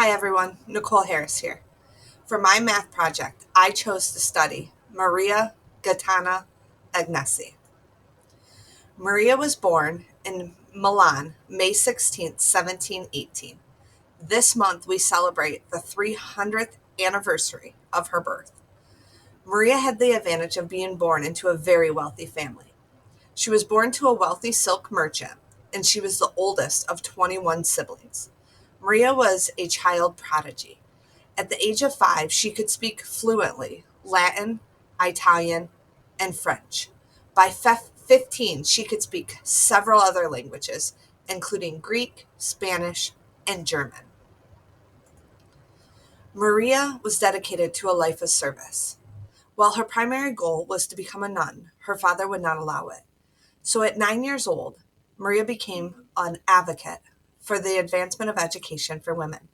Hi everyone, Nicole Harris here. For my math project, I chose to study Maria Gaetana Agnesi. Maria was born in Milan, May 16th, 1718. This month we celebrate the 300th anniversary of her birth. Maria had the advantage of being born into a very wealthy family. She was born to a wealthy silk merchant, and she was the oldest of 21 siblings. Maria was a child prodigy. At the age of 5, she could speak fluently Latin, Italian, and French. By 15, she could speak several other languages, including Greek, Spanish, and German. Maria was dedicated to a life of service. While her primary goal was to become a nun, her father would not allow it. So at 9 years old, Maria became an advocate for the advancement of education for women.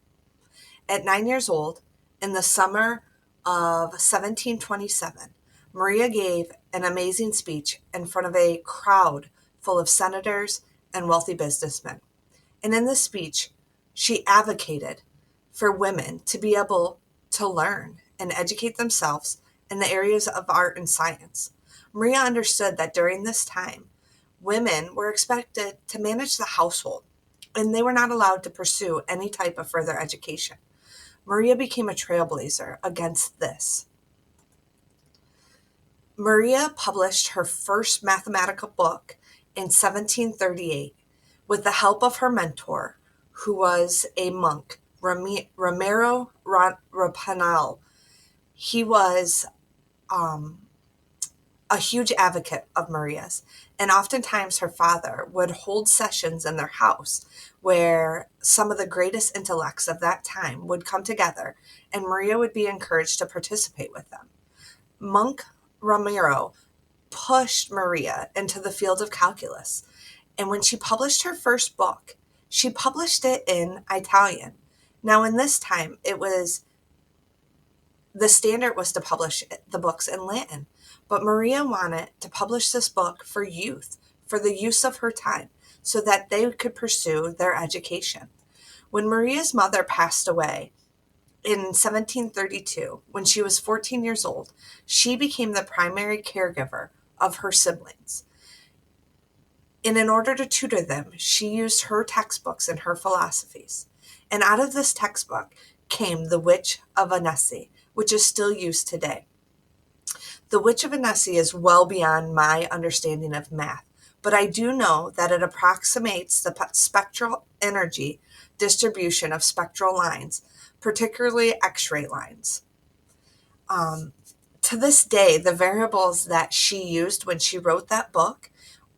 At 9 years old, in the summer of 1727, Maria gave an amazing speech in front of a crowd full of senators and wealthy businessmen. And in this speech, she advocated for women to be able to learn and educate themselves in the areas of art and science. Maria understood that during this time, women were expected to manage the household, and they were not allowed to pursue any type of further education. Maria became a trailblazer against this. Maria published her first mathematical book in 1738 with the help of her mentor, who was a monk, Ramiro Rapanal. He was a huge advocate of Maria's, and oftentimes her father would hold sessions in their house where some of the greatest intellects of that time would come together, and Maria would be encouraged to participate with them. Monk Ramiro pushed Maria into the field of calculus, and when she published her first book, she published it in Italian. Now, in this time, the standard was to publish the books in Latin, but Maria wanted to publish this book for youth, for the use of her time, so that they could pursue their education. When Maria's mother passed away in 1732, when she was 14 years old, she became the primary caregiver of her siblings. And in order to tutor them, she used her textbooks and her philosophies. And out of this textbook came The Witch of Annecy, which is still used today. The Witch of Annecy is well beyond my understanding of math, but I do know that it approximates the spectral energy distribution of spectral lines, particularly X-ray lines. To this day, the variables that she used when she wrote that book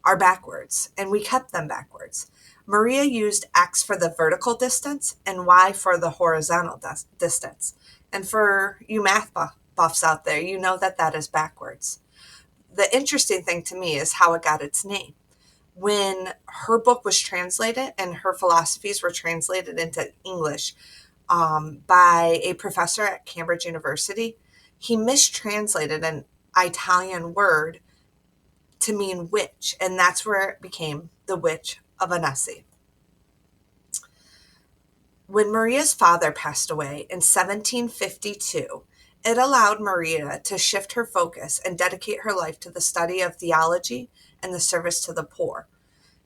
are backwards, and we kept them backwards. Maria used X for the vertical distance and Y for the horizontal distance. And for you math buffs out there, you know that that is backwards. The interesting thing to me is how it got its name. When her book was translated and her philosophies were translated into English by a professor at Cambridge University, he mistranslated an Italian word to mean witch, and that's where it became the Witch of Annecy. When Maria's father passed away in 1752, it allowed Maria to shift her focus and dedicate her life to the study of theology and the service to the poor.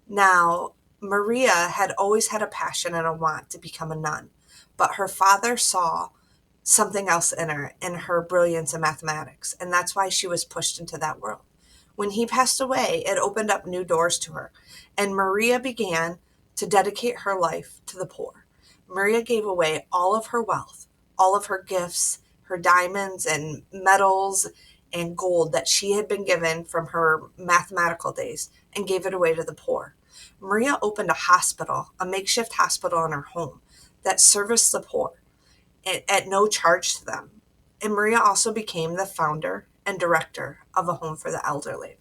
Now, Maria had always had a passion and a want to become a nun, but her father saw something else in her brilliance in mathematics, and that's why she was pushed into that world. When he passed away, it opened up new doors to her, and Maria began to dedicate her life to the poor. Maria gave away all of her wealth, all of her gifts, her diamonds and metals and gold that she had been given from her mathematical days, and gave it away to the poor. Maria opened a hospital, a makeshift hospital in her home that serviced the poor at no charge to them. And Maria also became the founder and director of a home for the elderly.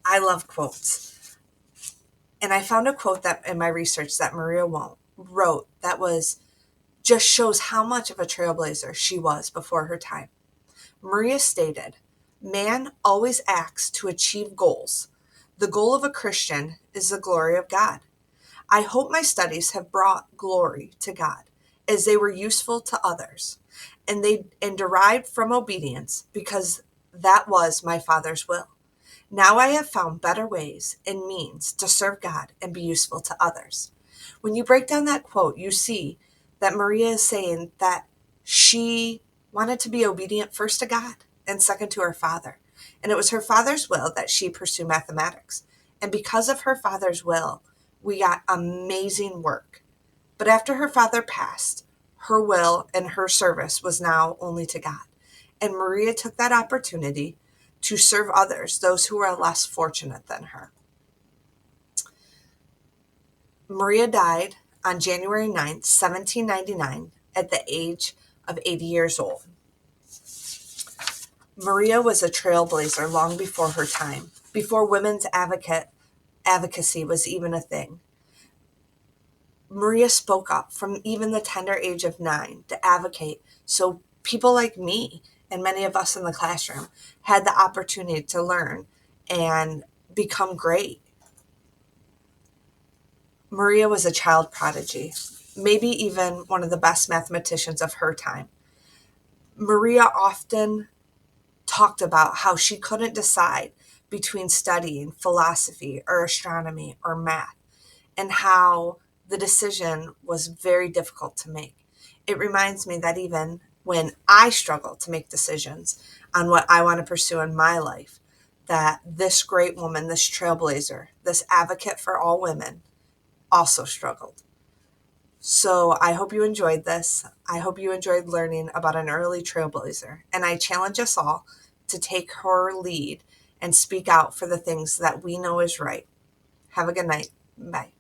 I love quotes. And I found a quote that in my research that Maria wrote that was just shows how much of a trailblazer she was before her time. Maria stated, "Man always acts to achieve goals. The goal of a Christian is the glory of God. I hope my studies have brought glory to God, as they were useful to others, and derived from obedience, because that was my Father's will. Now I have found better ways and means to serve God and be useful to others. When you break down that quote, you see that Maria is saying that she wanted to be obedient first to God and second to her father. And it was her father's will that she pursue mathematics. And because of her father's will, we got amazing work. But after her father passed, her will and her service was now only to God. And Maria took that opportunity to serve others, those who are less fortunate than her. Maria died on January 9th, 1799, at the age of 80 years old. Maria was a trailblazer long before her time, before women's advocacy was even a thing. Maria spoke up from even the tender age of 9 to advocate so people like me and many of us in the classroom had the opportunity to learn and become great. Maria was a child prodigy, maybe even one of the best mathematicians of her time. Maria often talked about how she couldn't decide between studying philosophy or astronomy or math, and how the decision was very difficult to make. It reminds me that even when I struggle to make decisions on what I want to pursue in my life, that this great woman, this trailblazer, this advocate for all women also struggled. So I hope you enjoyed this. I hope you enjoyed learning about an early trailblazer. And I challenge us all to take her lead and speak out for the things that we know is right. Have a good night. Bye.